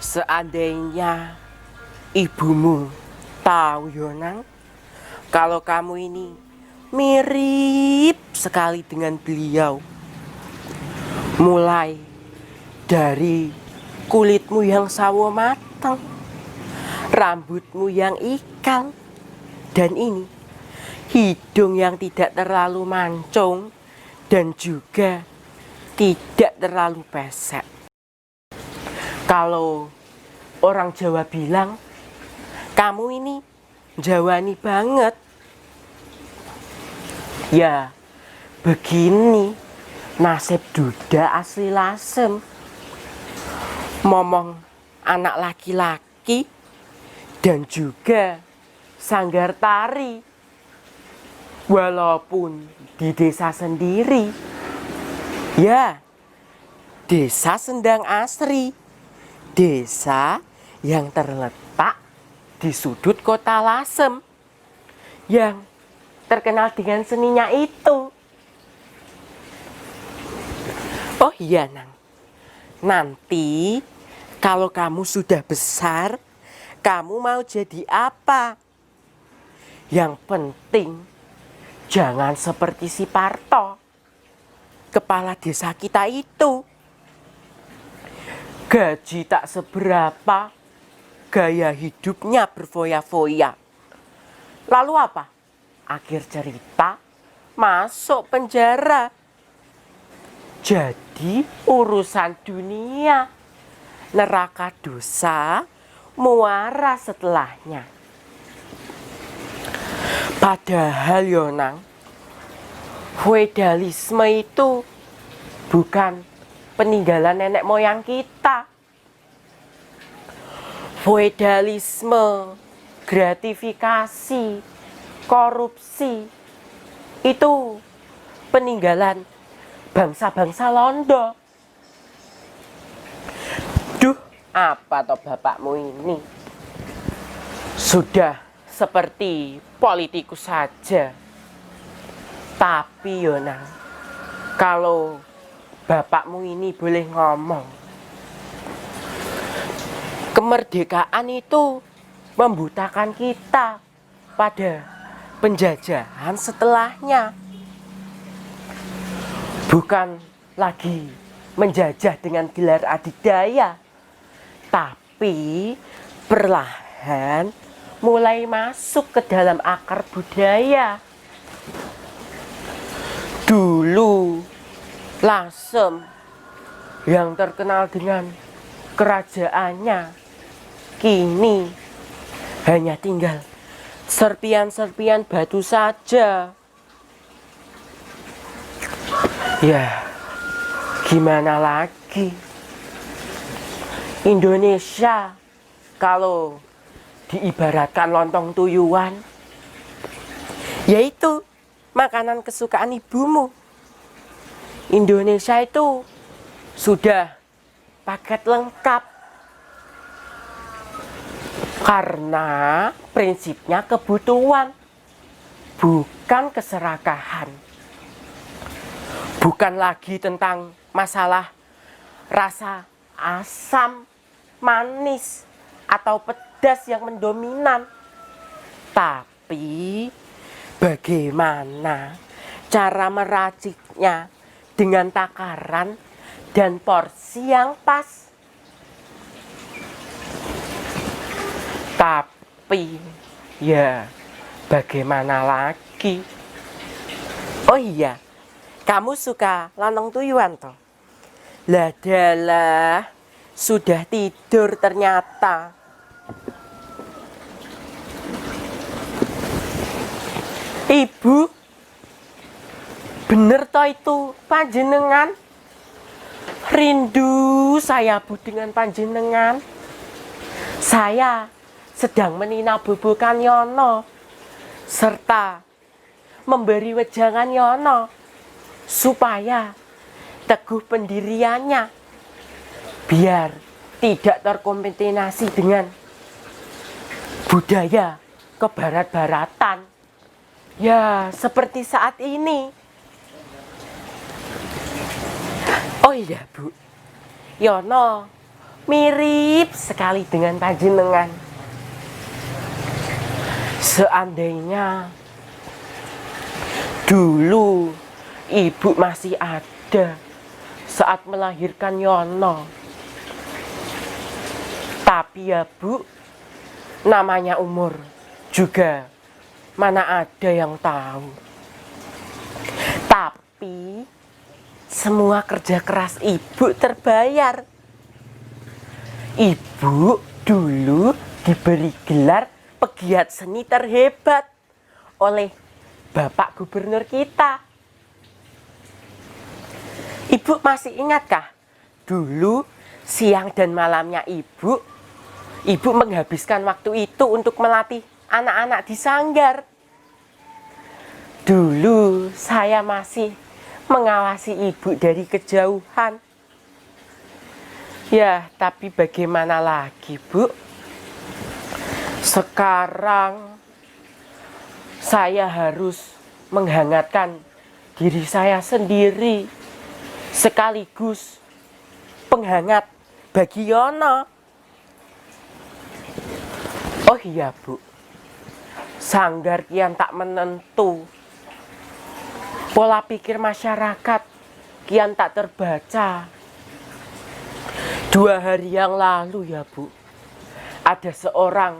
Seandainya ibumu tahu Yonang, kalau kamu ini mirip sekali dengan beliau. Mulai dari kulitmu yang sawo matang, rambutmu yang ikal, dan ini hidung yang tidak terlalu mancung dan juga tidak terlalu pesek. Kalau orang Jawa bilang, kamu ini Jawani banget. Ya, begini nasib duda asli Lasem. Momong anak laki-laki dan juga sanggar tari. Walaupun di desa sendiri. Ya, desa Sendang Asri. Desa yang terletak di sudut kota Lasem. Yang terkenal dengan seninya itu. Oh iya Nang, nanti kalau kamu sudah besar, kamu mau jadi apa? Yang penting jangan seperti si Parto, kepala desa kita itu. Gaji tak seberapa, gaya hidupnya berfoya-foya. Lalu apa? Akhir cerita masuk penjara. Jadi urusan dunia, neraka dosa, muara setelahnya. Padahal Yonang, feodalisme itu bukan peninggalan nenek moyang kita. Feodalisme, gratifikasi, korupsi itu peninggalan bangsa-bangsa Londo. Duh, apa toh bapakmu ini? Sudah seperti politikus saja. Tapi Yonang, kalau bapakmu ini boleh ngomong, kemerdekaan itu membutakan kita pada penjajahan setelahnya. Bukan lagi menjajah dengan gelar adidaya, tapi perlahan mulai masuk ke dalam akar budaya. Dulu Lasem yang terkenal dengan kerajaannya, kini hanya tinggal serpian-serpian batu saja. Ya, gimana lagi? Indonesia kalau diibaratkan lontong tuyuan, yaitu makanan kesukaan ibumu. Indonesia itu sudah paket lengkap. Karena prinsipnya kebutuhan, bukan keserakahan. Bukan lagi tentang masalah rasa asam, manis, atau pedas yang mendominan. Tapi bagaimana cara meraciknya dengan takaran dan porsi yang pas. Tapi ya bagaimana lagi? Oh iya, kamu suka lontong tuyuan toh? Lah dalah, sudah tidur ternyata. Ibu, bener toh itu panjenengan? Rindu saya Bu dengan panjenengan. Saya sedang menina bobokan Yono serta memberi wejangan Yono supaya teguh pendiriannya, biar tidak terkontaminasi dengan budaya kebarat-baratan. Ya, seperti saat ini. Oh iya Bu, Yono mirip sekali dengan panjenengan. Seandainya dulu ibu masih ada saat melahirkan Yono. Tapi ya Bu, namanya umur juga mana ada yang tahu. Tapi semua kerja keras ibu terbayar. Ibu dulu diberi gelar pegiat seni terhebat oleh Bapak Gubernur kita. Ibu masih ingatkah dulu siang dan malamnya ibu menghabiskan waktu itu untuk melatih anak-anak di sanggar. Dulu saya masih mengawasi ibu dari kejauhan. Ya, tapi bagaimana lagi, Bu? Sekarang saya harus menghangatkan diri saya sendiri sekaligus penghangat bagi Yono. Oh iya, Bu. Sanggar kian tak menentu. Pola pikir masyarakat kian tak terbaca. 2 hari yang lalu ya Bu, ada seorang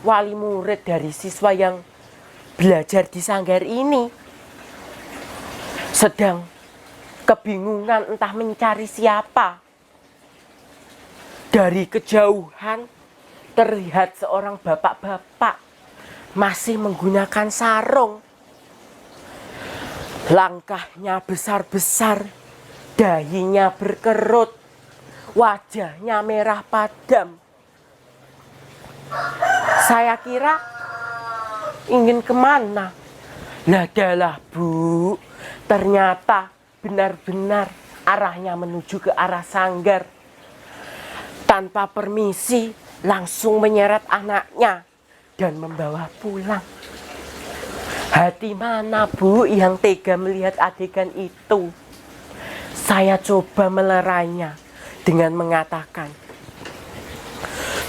wali murid dari siswa yang belajar di sanggar ini sedang kebingungan entah mencari siapa. Dari kejauhan terlihat seorang bapak-bapak masih menggunakan sarung. Langkahnya besar-besar, dahinya berkerut, wajahnya merah padam. Saya kira ingin kemana? Ladalah Bu, ternyata benar-benar arahnya menuju ke arah sanggar. Tanpa permisi langsung menyeret anaknya dan membawa pulang. Hati mana Bu yang tega melihat adegan itu? Saya coba melerainya dengan mengatakan,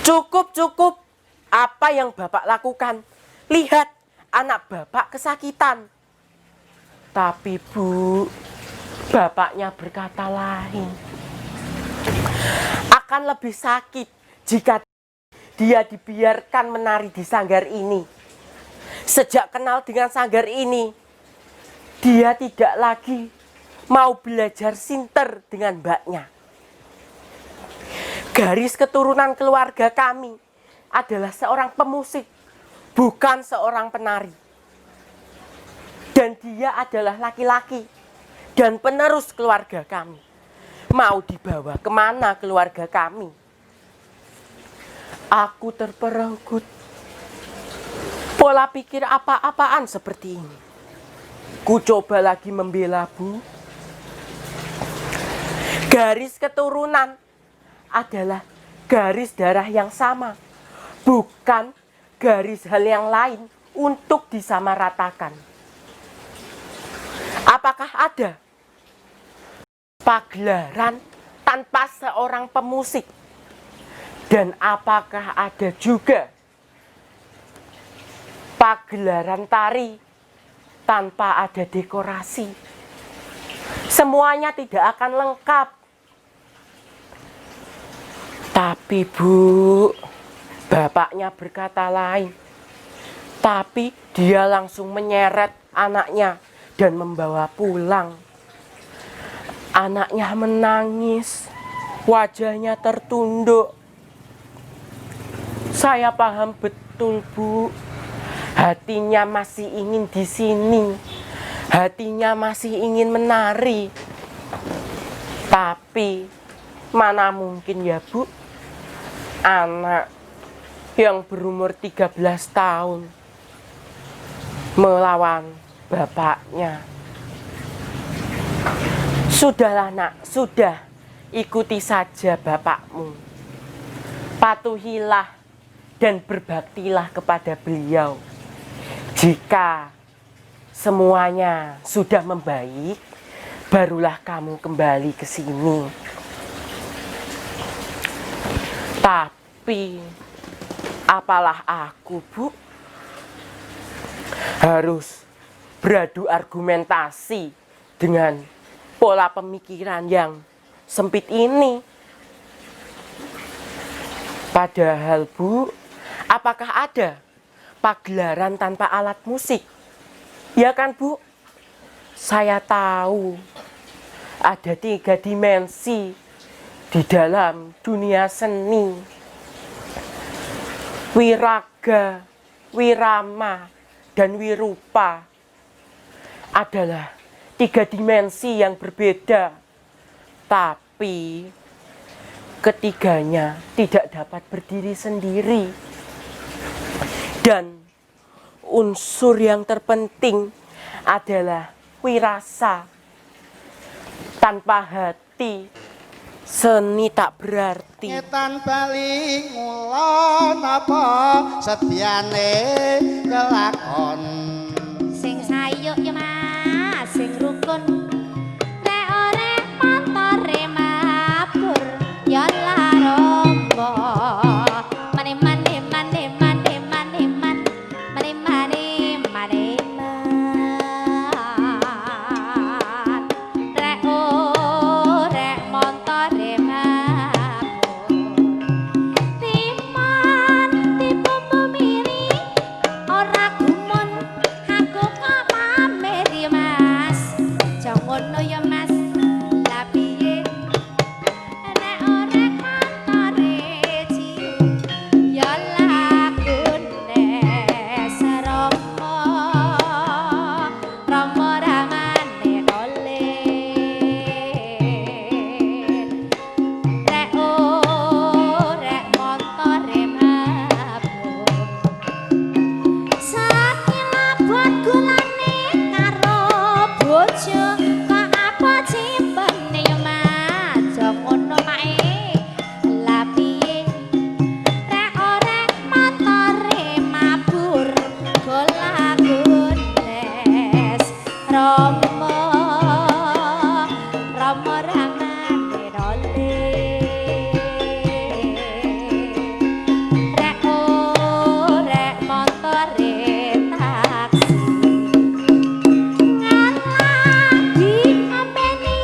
"Cukup, cukup. Apa yang Bapak lakukan? Lihat, anak Bapak kesakitan." Tapi Bu, bapaknya berkata lain. Akan lebih sakit jika dia dibiarkan menari di sanggar ini. Sejak kenal dengan sanggar ini, dia tidak lagi mau belajar sinter dengan mbaknya. Garis keturunan keluarga kami adalah seorang pemusik, bukan seorang penari. Dan dia adalah laki-laki dan penerus keluarga kami. Mau dibawa kemana keluarga kami? Aku terperangkut. Pola pikir apa-apaan seperti ini. Ku coba lagi membela Bu. Garis keturunan adalah garis darah yang sama, bukan garis hal yang lain untuk disamaratakan. Apakah ada pagelaran tanpa seorang pemusik? Dan apakah ada juga pagelaran tari tanpa ada dekorasi? Semuanya tidak akan lengkap. Tapi Bu, bapaknya berkata lain. Tapi dia langsung menyeret anaknya dan membawa pulang. Anaknya menangis, wajahnya tertunduk. Saya paham betul Bu. Hatinya masih ingin di sini, hatinya masih ingin menari. Tapi mana mungkin ya Bu, anak yang berumur 13 tahun melawan bapaknya. Sudahlah Nak, sudah, ikuti saja bapakmu. Patuhilah dan berbaktilah kepada beliau. Jika semuanya sudah membaik, barulah kamu kembali ke sini. Tapi apalah aku, Bu, harus beradu argumentasi dengan pola pemikiran yang sempit ini. Padahal, Bu, apakah ada pagelaran tanpa alat musik? Ya kan, Bu? Saya tahu ada 3 dimensi di dalam dunia seni. Wiraga, wirama, dan wirupa adalah 3 dimensi yang berbeda. Tapi ketiganya tidak dapat berdiri sendiri. Dan unsur yang terpenting adalah wirasa. Tanpa hati, seni tak berarti. Ngetan bali ngulon apa setyane kelakon. Sing sayu ya Mas, sing rukun. Nek ora montore mabur ya larombo. Mane mane mane mane mane mane mane mane mane. Rek ora montore mabur. Timan tipu pemiri ora gumun aku kok pamer ya Mas. Jangan ngono ya Mas. Lah piye nek ora kantore cium ya lagune sarama rama ramane dole. Rek ora montore mabur. Sakilah buat gulane karo bojo kok apa cimbene ya Mas. Aja ngono mae. Lah piye rek ora motore mabur golagunes Rama Rama ramane dole. Rek ora montore taksi ngalagi ngopeni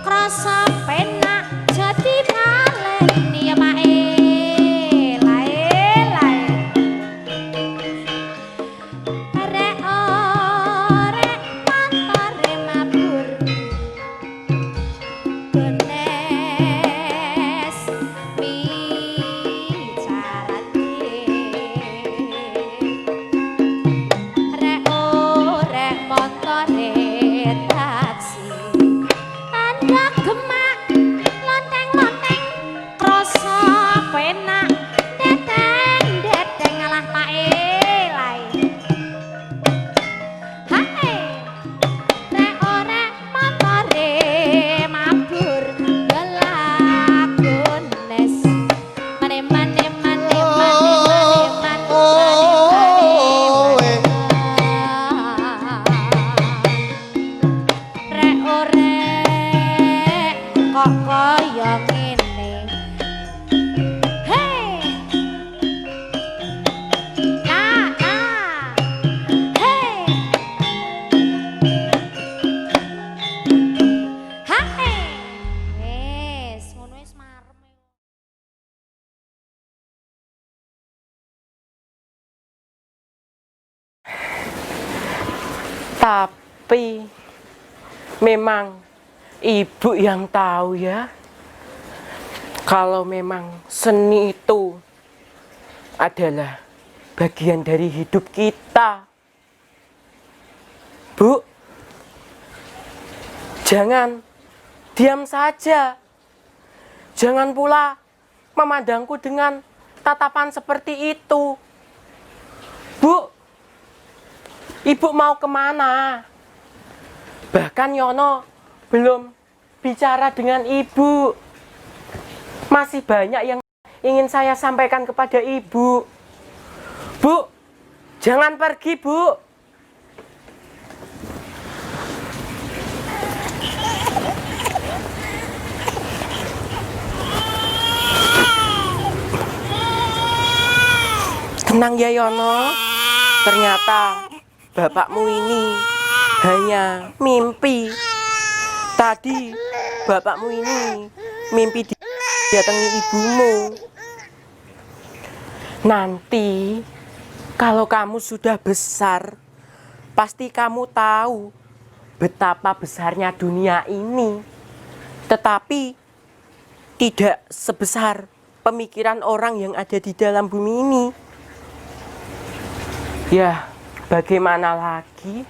krasa penak jadi baleni ya mae. Lae rek ora montore mabur genes bicarane. Rek ora montore taksi anda gemak lonteng-lonteng krasa penak deteng-deteng alah pae lae. Hae rek ora montore mabur gelagunes mane mane mane mane mane mane rek ora kok kaya ngene. Hei hei hae wis ngono wis marem. Tapi memang ibu yang tahu ya, kalau memang seni itu adalah bagian dari hidup kita. Bu, jangan diam saja. Jangan pula memandangku dengan tatapan seperti itu. Bu, ibu mau kemana? Bahkan Yono belum bicara dengan ibu. Masih banyak yang ingin saya sampaikan kepada ibu. Bu, jangan pergi, Bu. Tenang ya Yono, ternyata bapakmu ini hanya mimpi. Tadi bapakmu ini mimpi didatangi ibumu. Nanti kalau kamu sudah besar, pasti kamu tahu betapa besarnya dunia ini. Tetapi tidak sebesar pemikiran orang yang ada di dalam bumi ini. Ya, bagaimana lagi?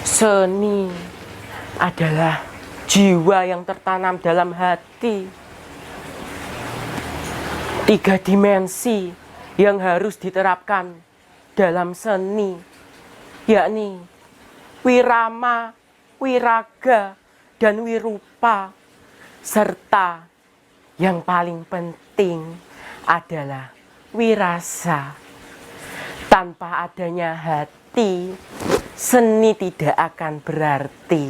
Seni adalah jiwa yang tertanam dalam hati. 3 dimensi yang harus diterapkan dalam seni, yakni wirama, wiraga, dan wirupa, serta yang paling penting adalah wirasa. Tanpa adanya hati, seni tidak akan berarti.